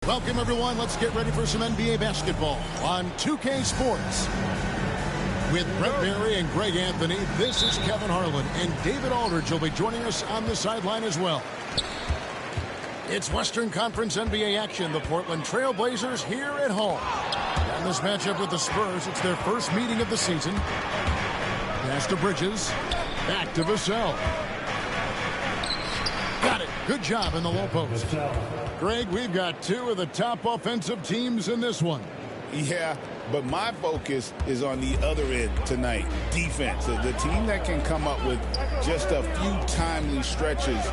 Welcome, everyone. Let's get ready for some NBA basketball on 2K Sports. With Brett Berry and Greg Anthony, this is Kevin Harlan, and David Aldridge will be joining us on the sideline as well. It's Western Conference NBA action. The Portland Trail Blazers here at home. And this matchup with the Spurs, it's their first meeting of the season. Pass to Bridges. Back to Vassell. Got it. Good job in the low post. Greg, we've got two of the top offensive teams in this one. Yeah, but my focus is on the other end tonight, defense. The team that can come up with just a few timely stretches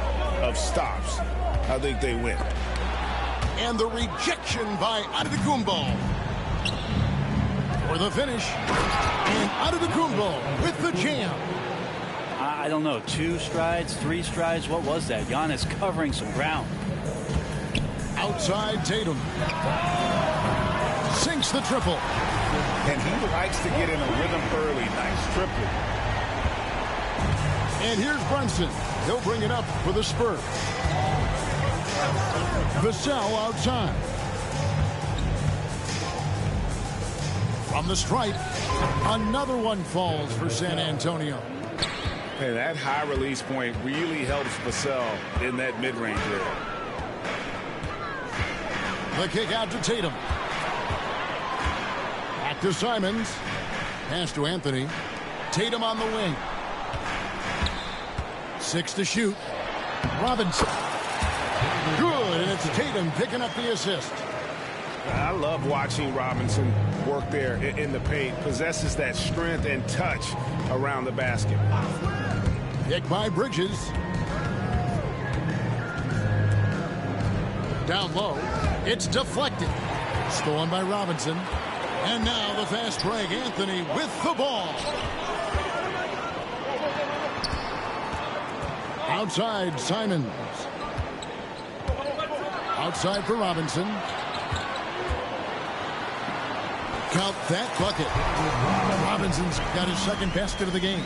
of stops, I think they win. And the rejection by Antetokounmpo for the finish. And Antetokounmpo with the jam. I don't know, 2 strides, 3 strides, what was that? Giannis covering some ground. Outside Tatum. Sinks the triple. And he likes to get in a rhythm early. Nice triple. And here's Brunson. He'll bring it up for the Spurs. Vassell outside. From the stripe, another one falls for San Antonio. And that high release point really helps Vassell in that mid-range area. The kick out to Tatum. Back to Simons. Pass to Anthony. Tatum on the wing. 6 to shoot. Robinson. Good, and it's Tatum picking up the assist. I love watching Robinson work there in the paint. Possesses that strength and touch around the basket. Pick by Bridges. Down low. It's deflected. Stolen by Robinson. And now the fast break. Anthony with the ball. Outside, Simons. Outside for Robinson. Count that bucket. Robinson's got his second basket of the game.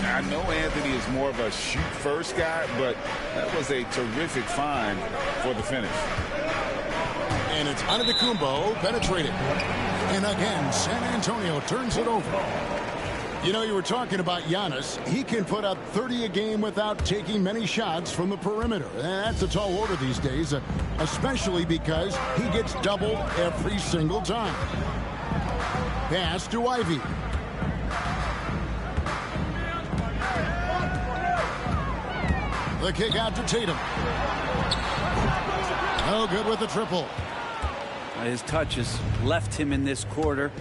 I know Anthony is more of a shoot-first guy, but that was a terrific find for the finish. And it's Antetokounmpo penetrating. And again, San Antonio turns it over. You know, you were talking about Giannis. He can put up 30 a game without taking many shots from the perimeter. And that's a tall order these days, especially because he gets doubled every single time. Pass to Ivy. The kick out to Tatum. No good with the triple. His touch has left him in this quarter.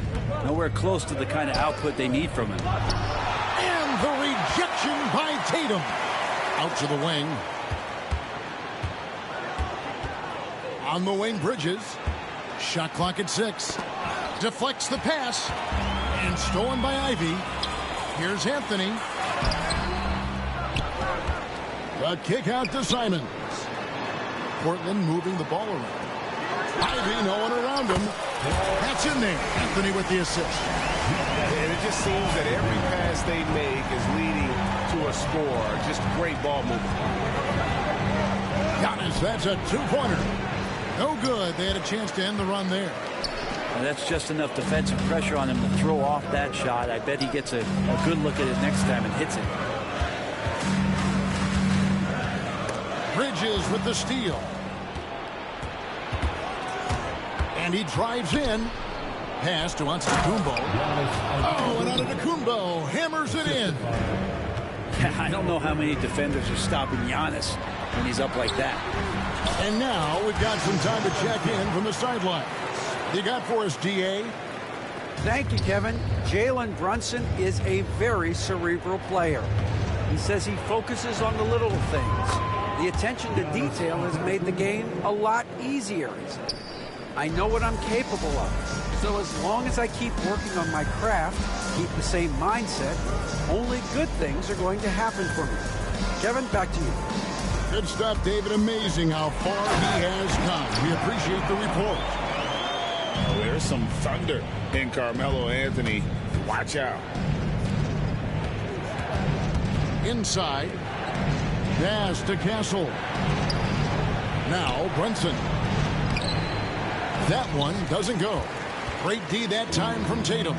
Nowhere close to the kind of output they need from him. And the rejection by Tatum. Out to the wing. On the wing, Bridges. Shot clock at 6. Deflects the pass. And stolen by Ivy. Here's Anthony. The kick out to Simons. Portland moving the ball around. Ivy, no one around him. That's in there. Anthony with the assist. And it just seems that every pass they make is leading to a score. Just great ball movement. Giannis, that's a 2-pointer. No good. They had a chance to end the run there. And that's just enough defensive pressure on him to throw off that shot. I bet he gets a good look at it next time and hits it. Bridges with the steal. And he drives in. Pass to Antetokounmpo. Oh, and Antetokounmpo hammers it in. I don't know how many defenders are stopping Giannis when he's up like that. And now we've got some time to check in from the sideline. You got for us, DA? Thank you, Kevin. Jalen Brunson is a very cerebral player. He says he focuses on the little things. The attention to detail has made the game a lot easier. I know what I'm capable of. So as long as I keep working on my craft, keep the same mindset, only good things are going to happen for me. Kevin, back to you. Good stuff, David. Amazing how far he has come. We appreciate the report. Oh, there's some thunder in Carmelo Anthony. Watch out. Inside. Pass to Castle. Now Brunson. That one doesn't go. Great D that time from Tatum.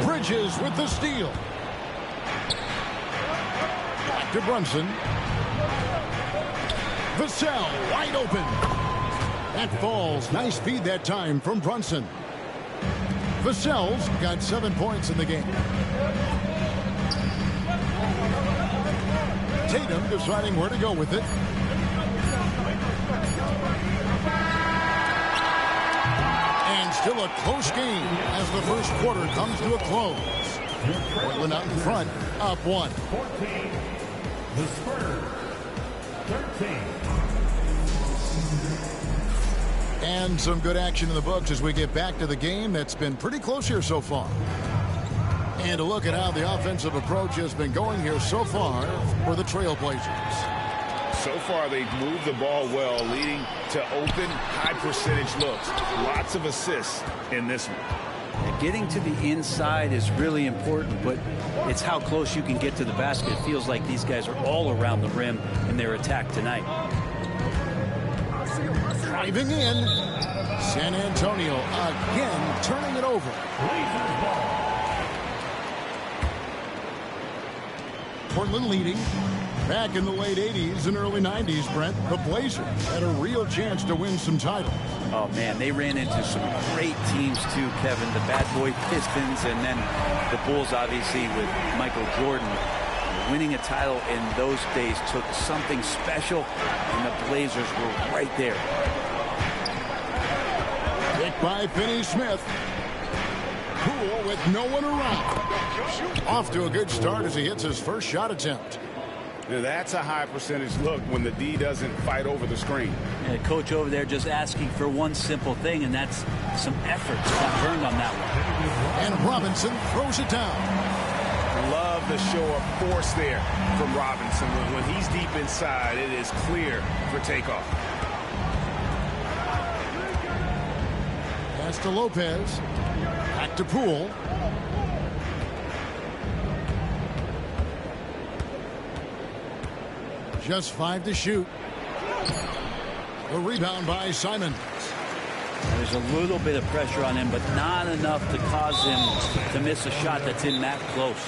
Bridges with the steal. Back to Brunson. Vassell wide open. That falls. Nice feed that time from Brunson. Vassell's got 7 points in the game. Tatum deciding where to go with it. And still a close game as the first quarter comes to a close. Portland out in front, up 1. 14. The Spurs. 13. And some good action in the books as we get back to the game that's been pretty close here so far. And a look at how the offensive approach has been going here so far for the Trailblazers. So far, they've moved the ball well, leading to open, high-percentage looks. Lots of assists in this one. And getting to the inside is really important, but it's how close you can get to the basket. It feels like these guys are all around the rim in their attack tonight. Driving in, San Antonio again turning it over. Portland leading. Back in the late 80s and early 90s, Brent, the Blazers had a real chance to win some titles. Oh, man, they ran into some great teams, too, Kevin. The Bad Boy Pistons and then the Bulls, obviously, with Michael Jordan. Winning a title in those days took something special, and the Blazers were right there. Picked by Finney-Smith. Poole with no one around. Off to a good start as he hits his first shot attempt. Now, that's a high-percentage look when the D doesn't fight over the screen. Yeah, coach over there just asking for one simple thing, and that's some effort. Got burned on that one. And Robinson throws it down. Love the show of force there from Robinson. When he's deep inside, it is clear for takeoff. Pass to Lopez. Back to Poole. Just 5 to shoot. The rebound by Simons. There's a little bit of pressure on him, but not enough to cause him to miss a shot that's in that close.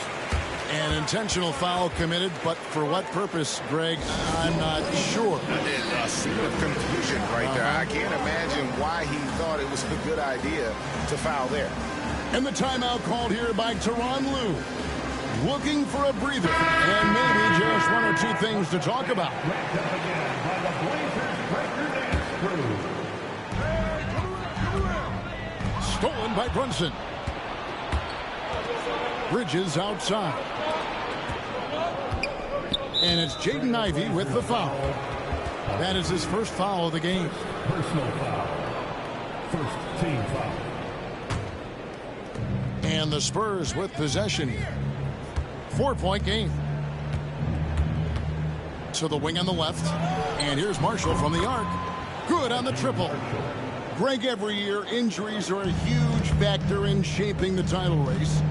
An intentional foul committed, but for what purpose, Greg, I'm not sure. A scene of confusion right there. I can't imagine why he thought it was a good idea to foul there. And the timeout called here by Tyronn Lue. Looking for a breather and maybe just 1 or 2 things to talk about. Stolen by Brunson. Bridges outside. And it's Jaden Ivey with the foul. That is his first foul of the game. Personal foul. First team foul. And the Spurs with possession here. 4-point game. To the wing on the left. And here's Marshall from the arc. Good on the triple. Greg, every year injuries are a huge factor in shaping the title race.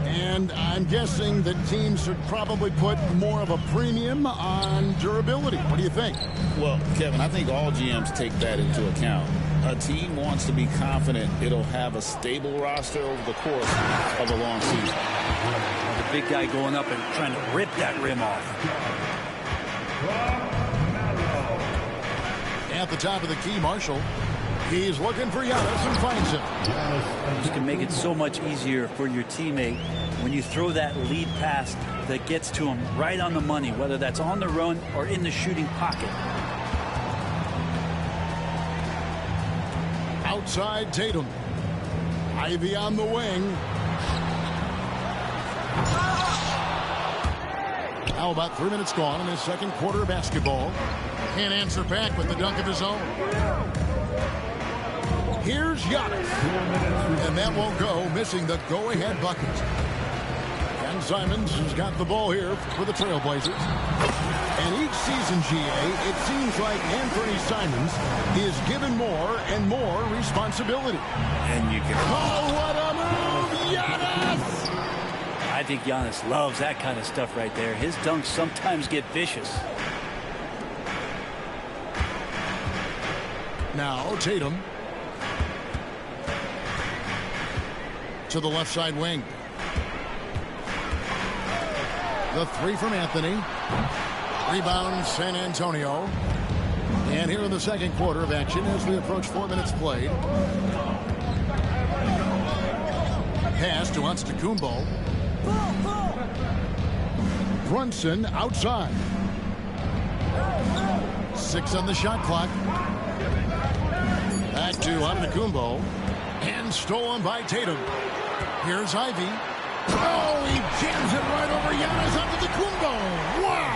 And I'm guessing that teams should probably put more of a premium on durability. What do you think? Well, Kevin, I think all GMs take that into account. A team wants to be confident it'll have a stable roster over the course of a long season. The big guy going up and trying to rip that rim off. At the top of the key, Marshall. He's looking for Giannis and finds him. You can make it so much easier for your teammate when you throw that lead pass that gets to him right on the money, whether that's on the run or in the shooting pocket. Outside Tatum. Ivy on the wing. How about 3 minutes gone in his second quarter of basketball? Can't answer back with the dunk of his own. Here's Giannis. And that won't go, missing the go-ahead bucket. And Simons has got the ball here for the Trailblazers. And each season, GA, it seems like Anthony Simons is given more and more responsibility. And you can... Oh, what a move! Giannis! I think Giannis loves that kind of stuff right there. His dunks sometimes get vicious. Now Tatum. To the left side wing. The three from Anthony. Rebound San Antonio. And here in the second quarter of action as we approach 4 minutes played. Pass to Antetokounmpo. Brunson outside. 6 on the shot clock. Back to Antetokounmpo. And stolen by Tatum. Here's Ivy. Oh, he jams it right over Giannis Antetokounmpo. Wow!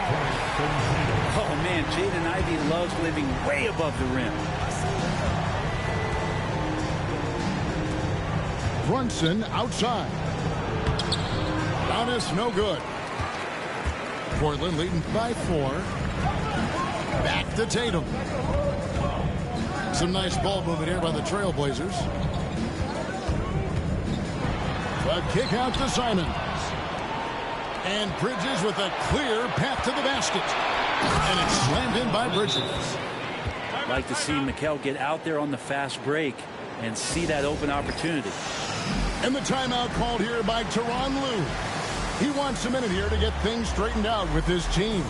Oh, man, Jaden Ivey loves living way above the rim. Brunson outside. Giannis no good. Portland leading by 4. Back to Tatum. Some nice ball movement here by the Trailblazers. A kick out to Simons. And Bridges with a clear path to the basket. And it's slammed in by Bridges. I'd like to see Mikel get out there on the fast break and see that open opportunity. And the timeout called here by Tyronn Lue. He wants a minute here to get things straightened out with his team.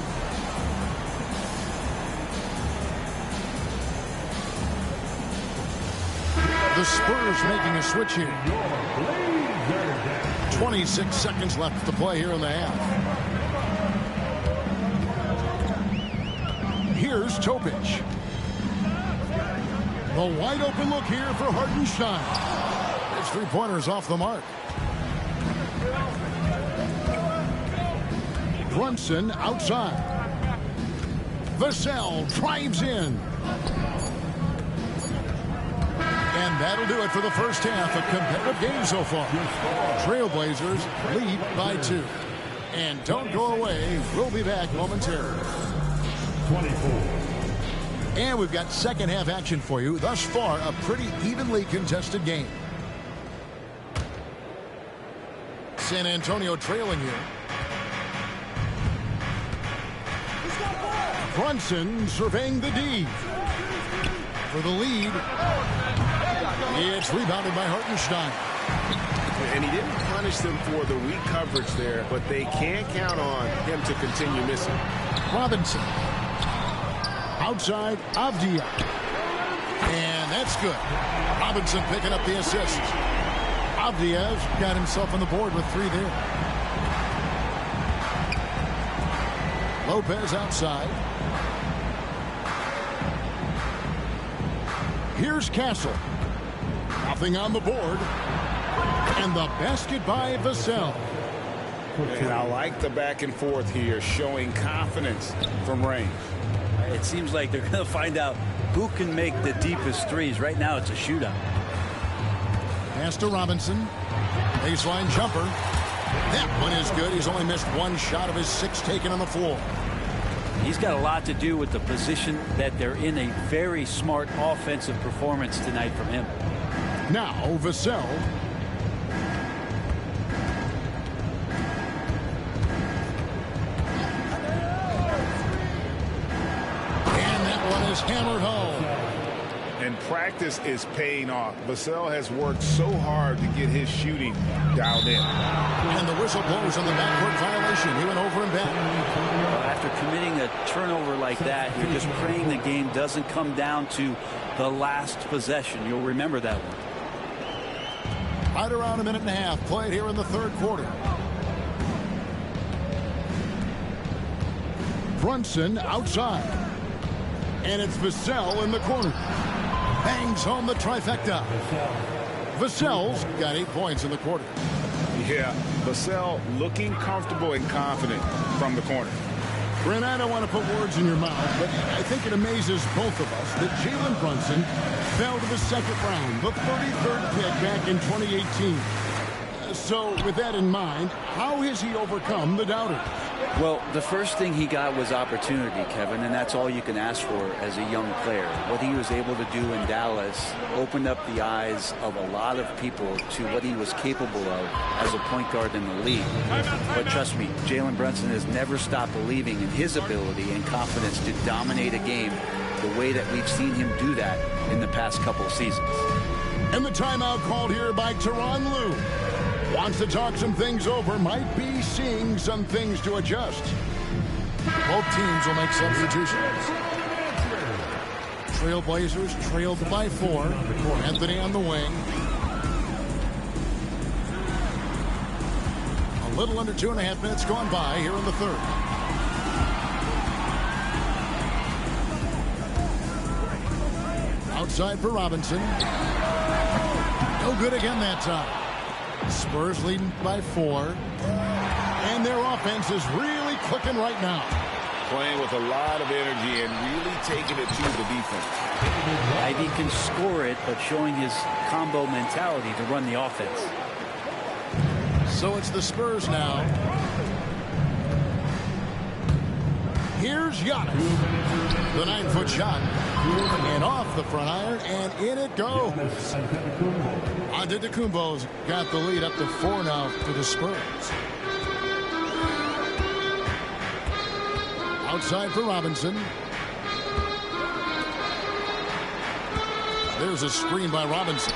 The Spurs making a switch here. 26 seconds left to play here in the half. Here's Topic. The wide open look here for Hartenstein. His three-pointers off the mark. Brunson outside. Vassell drives in. And that'll do it for the first half. A competitive game so far. Trailblazers lead by 2. And don't go away. We'll be back momentarily. 24. And we've got second half action for you. Thus far, a pretty evenly contested game. San Antonio trailing here. Brunson surveying the D. For the lead. It's rebounded by Hartenstein. And he didn't punish them for the weak coverage there, but they can't count on him to continue missing. Robinson. Outside, Avdia. And that's good. Robinson picking up the assist. Avdia's got himself on the board with 3 there. Lopez outside. Here's Castle. Nothing on the board. And the basket by Vassell. And I like the back and forth here, showing confidence from range. It seems like they're going to find out who can make the deepest threes. Right now, it's a shootout. Pass to Robinson. Baseline jumper. That one is good. He's only missed 1 shot of his 6 taken on the floor. He's got a lot to do with the position that they're in. A very smart offensive performance tonight from him. Now, Vassell. And that one is hammered home. And practice is paying off. Vassell has worked so hard to get his shooting dialed in. And the whistle blows on the backcourt violation. He went over and back. After committing a turnover like that, you're just praying the game doesn't come down to the last possession. You'll remember that one. Right around a minute and a half played here in the third quarter. Brunson outside. And it's Vassell in the corner. Bangs home the trifecta. Vassell's got 8 points in the quarter. Yeah, Vassell looking comfortable and confident from the corner. Brent, I don't want to put words in your mouth, but I think it amazes both of us that Jalen Brunson fell to the second round, the 33rd pick back in 2018. So with that in mind, how has he overcome the doubters? Well, the first thing he got was opportunity, Kevin, and that's all you can ask for as a young player. What he was able to do in Dallas opened up the eyes of a lot of people to what he was capable of as a point guard in the league. But trust me, Jalen Brunson has never stopped believing in his ability and confidence to dominate a game the way that we've seen him do that in the past couple of seasons. And the timeout called here by Tyronn Lue. Wants to talk some things over, might be seeing some things to adjust. Both teams will make substitutions. Trailblazers trailed by 4. Anthony on the wing. A little under 2.5 minutes gone by here in the third. Outside for Robinson. No good again that time. Spurs leading by 4. And their offense is really clicking right now. Playing with a lot of energy and really taking it to the defense. Ivy can score it, but showing his combo mentality to run the offense. So it's the Spurs now. Here's Giannis. The 9-foot shot. And off the front iron, and in it goes. Antetokounmpo's got the lead up to 4 now for the Spurs. Outside for Robinson. There's a screen by Robinson.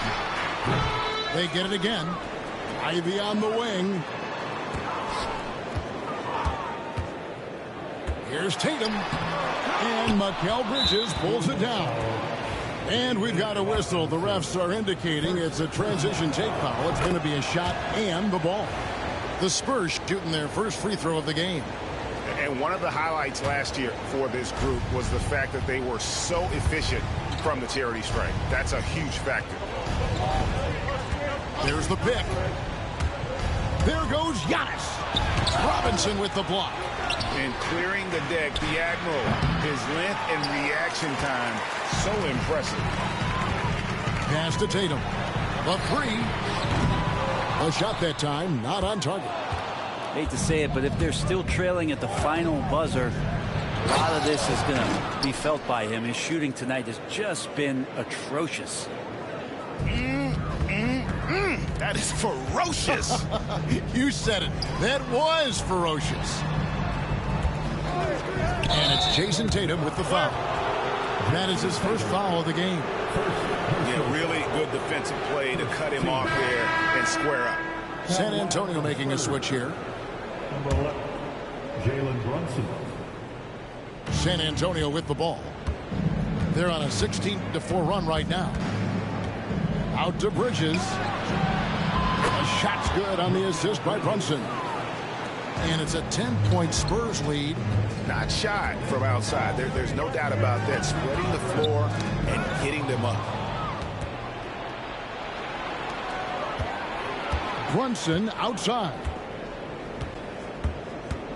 They get it again. Ivy on the wing. Here's Tatum. And Mikal Bridges pulls it down. And we've got a whistle. The refs are indicating it's a transition take foul. It's going to be a shot and the ball. The Spurs shooting their first free throw of the game. And one of the highlights last year for this group was the fact that they were so efficient from the charity stripe. That's a huge factor. There's the pick. There goes Giannis. Robinson with the block. And clearing the deck, the Admiral. His length and reaction time, so impressive. Pass to Tatum. A 3. A shot that time, not on target. Hate to say it, but if they're still trailing at the final buzzer, a lot of this is going to be felt by him. His shooting tonight has just been atrocious. That is ferocious. You said it. That was ferocious. And it's Jason Tatum with the foul. That is his first foul of the game. Yeah, really good defensive play to cut him off there and square up. San Antonio making a switch here. Number 11, Jalen Brunson. San Antonio with the ball. They're on a 16-4 run right now. Out to Bridges. A shot's good on the assist by Brunson. And it's a 10-point Spurs lead. Not shy from outside. There's no doubt about that. Spreading the floor and getting them up. Brunson outside.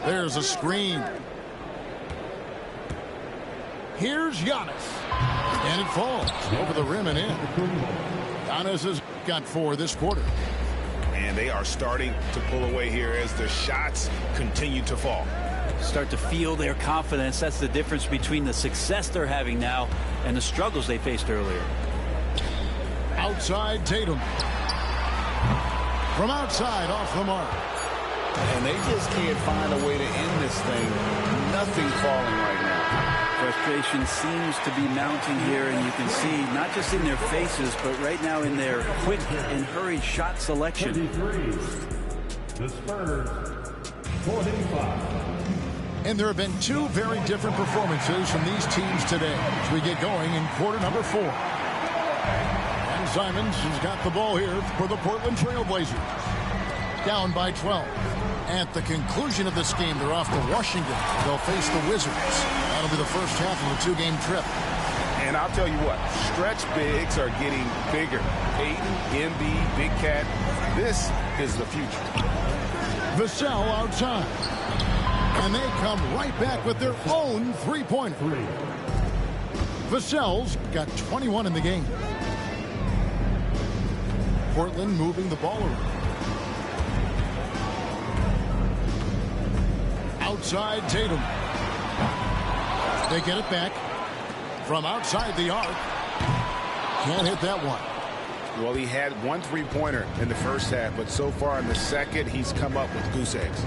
There's a screen. Here's Giannis. And it falls over the rim and in. Giannis has got 4 this quarter. And they are starting to pull away here as the shots continue to fall. Start to feel their confidence. That's the difference between the success they're having now and the struggles they faced earlier. Outside Tatum. From outside, off the mark. And they just can't find a way to end this thing. Nothing falling right now. Frustration seems to be mounting here, and you can see not just in their faces, but right now in their quick and hurried shot selection. 33, the Spurs, 45. And there have been 2 very different performances from these teams today as we get going in quarter number 4. And Simons has got the ball here for the Portland Trailblazers. Down by 12. At the conclusion of this game, they're off to Washington. They'll face the Wizards. That'll be the first half of a 2-game trip. And I'll tell you what, stretch bigs are getting bigger. Peyton, Embiid, Big Cat, this is the future. Vassell outside. And they come right back with their own 3-pointer. Vassell's got 21 in the game. Portland moving the ball around. Outside Tatum. They get it back from outside the arc. Can't hit that one. Well, he had 1 3-pointer in the first half, but so far in the second, he's come up with goose eggs.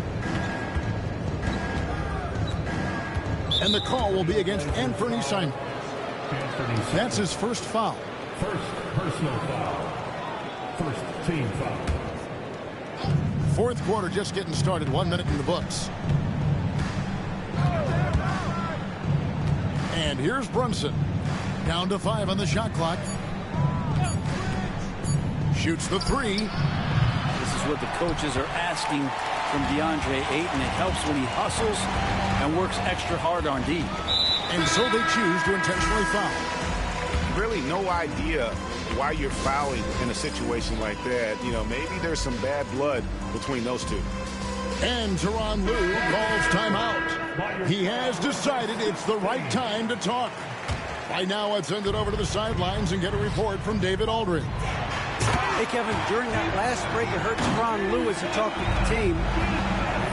And the call will be against Anthony Simons. That's his first foul. First personal foul. First team foul. Fourth quarter just getting started. 1 minute in the books. And here's Brunson. Down to 5 on the shot clock. Shoots the 3. This is what the coaches are asking from DeAndre Ayton. It helps when he hustles and works extra hard on D. And so they choose to intentionally foul. Really no idea why you're fouling in a situation like that. You know, maybe there's some bad blood between those two. And Tyronn Lue calls timeout. He has decided it's the right time to talk. Right now, let's send it over to the sidelines and get a report from David Aldridge. Hey, Kevin, during that last break, I heard Tyronn Lue as he talked to the team.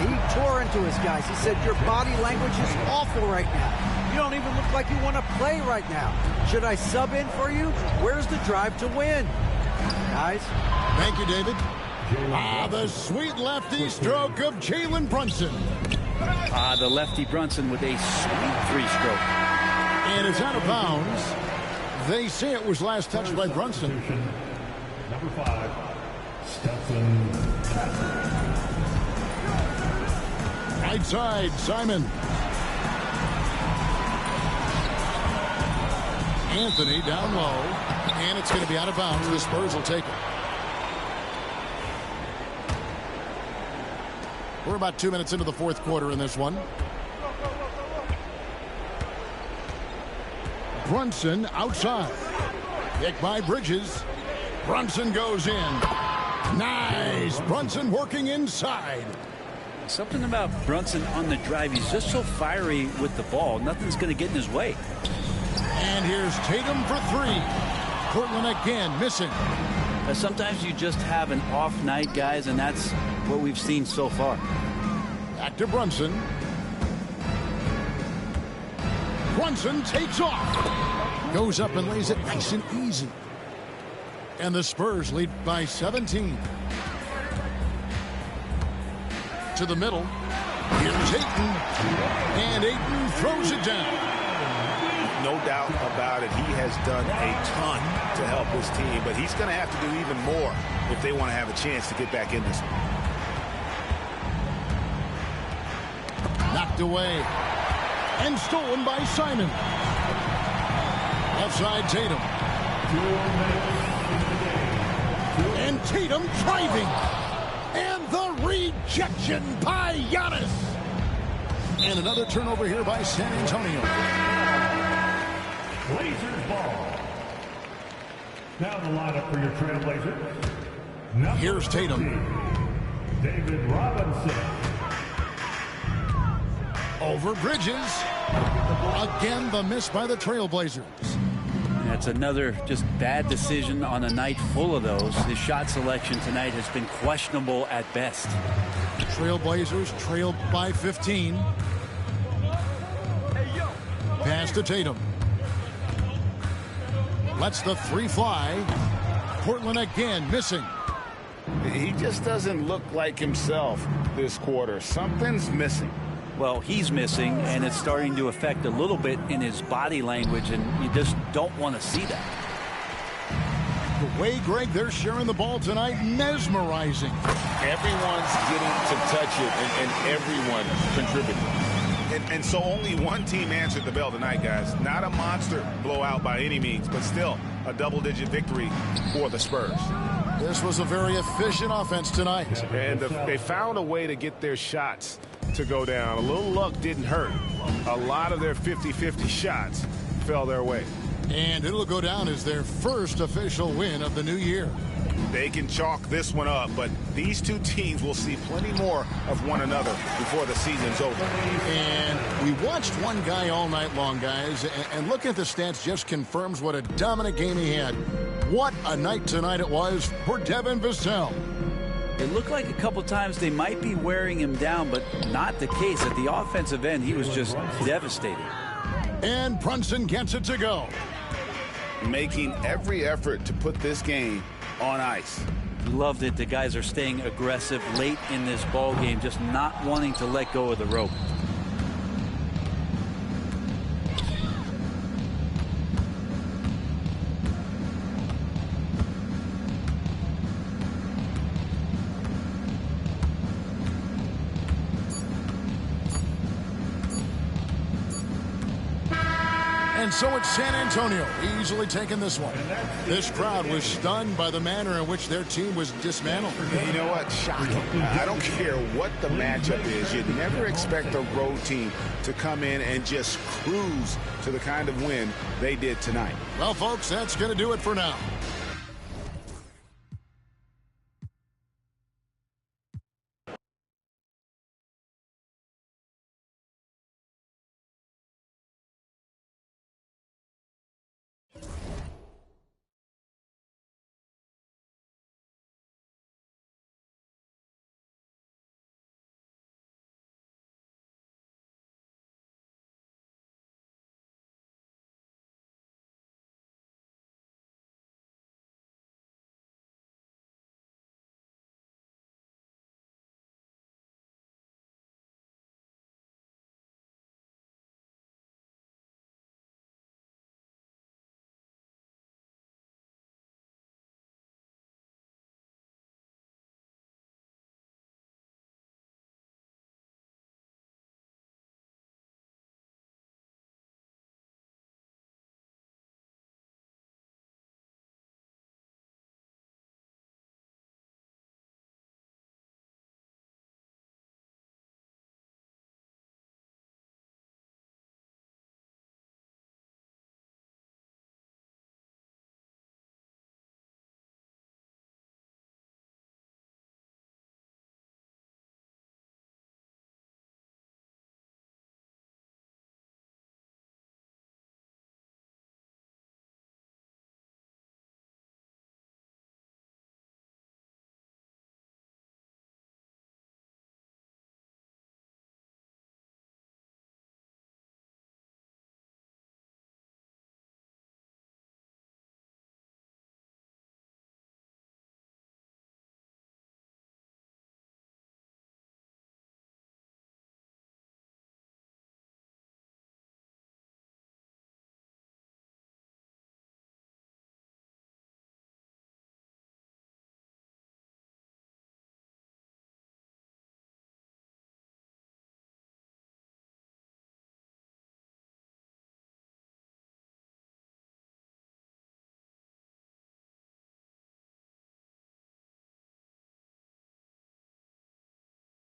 He tore into his guys. He said, your body language is awful right now. You don't even look like you want to play right now. Should I sub in for you? Where's the drive to win? Guys. Thank you, David. The sweet lefty stroke of Jalen Brunson. The lefty Brunson with a sweet 3-stroke. And it's out of bounds. They say it was last touched by Brunson. Number 5, Stephen. Right side, Simon. Anthony down low. And it's going to be out of bounds. The Spurs will take it. We're about 2 minutes into the fourth quarter in this one. Brunson outside. Picked by Bridges. Brunson goes in. Nice. Brunson working inside. Something about Brunson on the drive. He's just so fiery with the ball. Nothing's going to get in his way. And here's Tatum for 3. Portland again missing. Sometimes you just have an off night, guys, and that's what we've seen so far. Back to Brunson. Brunson takes off. Goes up and lays it nice and easy. And the Spurs lead by 17. To the middle. Here's Ayton. And Ayton throws it down. No doubt about it. He has done a ton to help his team, but he's going to have to do even more if they want to have a chance to get back in this one. Knocked away. And stolen by Simon. Left side, Tatum. And Tatum driving. And the rejection by Giannis. And another turnover here by San Antonio. Blazers ball. Now the lineup for your Trailblazers. Here's Tatum. David Robinson. Over Bridges. Again, the miss by the Trailblazers. That's another just bad decision on a night full of those. His shot selection tonight has been questionable at best. Trailblazers trailed by 15. Pass to Tatum. Lets the 3 fly. Portland again missing. He just doesn't look like himself this quarter. Something's missing. Well, he's missing, and it's starting to affect a little bit in his body language, and you just don't want to see that. The way, Greg, they're sharing the ball tonight, mesmerizing. Everyone's getting to touch it, and everyone contributing. And so only one team answered the bell tonight, guys. Not a monster blowout by any means, but still a double-digit victory for the Spurs. This was a very efficient offense tonight. And they found a way to get their shots to go down. A little luck didn't hurt. A lot of their 50-50 shots fell their way. And it'll go down as their first official win of the new year. They can chalk this one up, but these two teams will see plenty more of one another before the season's over. And we watched one guy all night long, guys, and looking at the stats just confirms what a dominant game he had. What a night tonight it was for Devin Vassell. It looked like a couple times they might be wearing him down, but not the case. At the offensive end, he was just devastating. And Brunson gets it to go. Making every effort to put this game on ice. Loved it. The guys are staying aggressive late in this ball game, just not wanting to let go of the rope. And so it's San Antonio easily taking this one. This crowd was stunned by the manner in which their team was dismantled. You know what? Shocking. I don't care what the matchup is. You never expect a road team to come in and just cruise to the kind of win they did tonight. Well, folks, that's going to do it for now.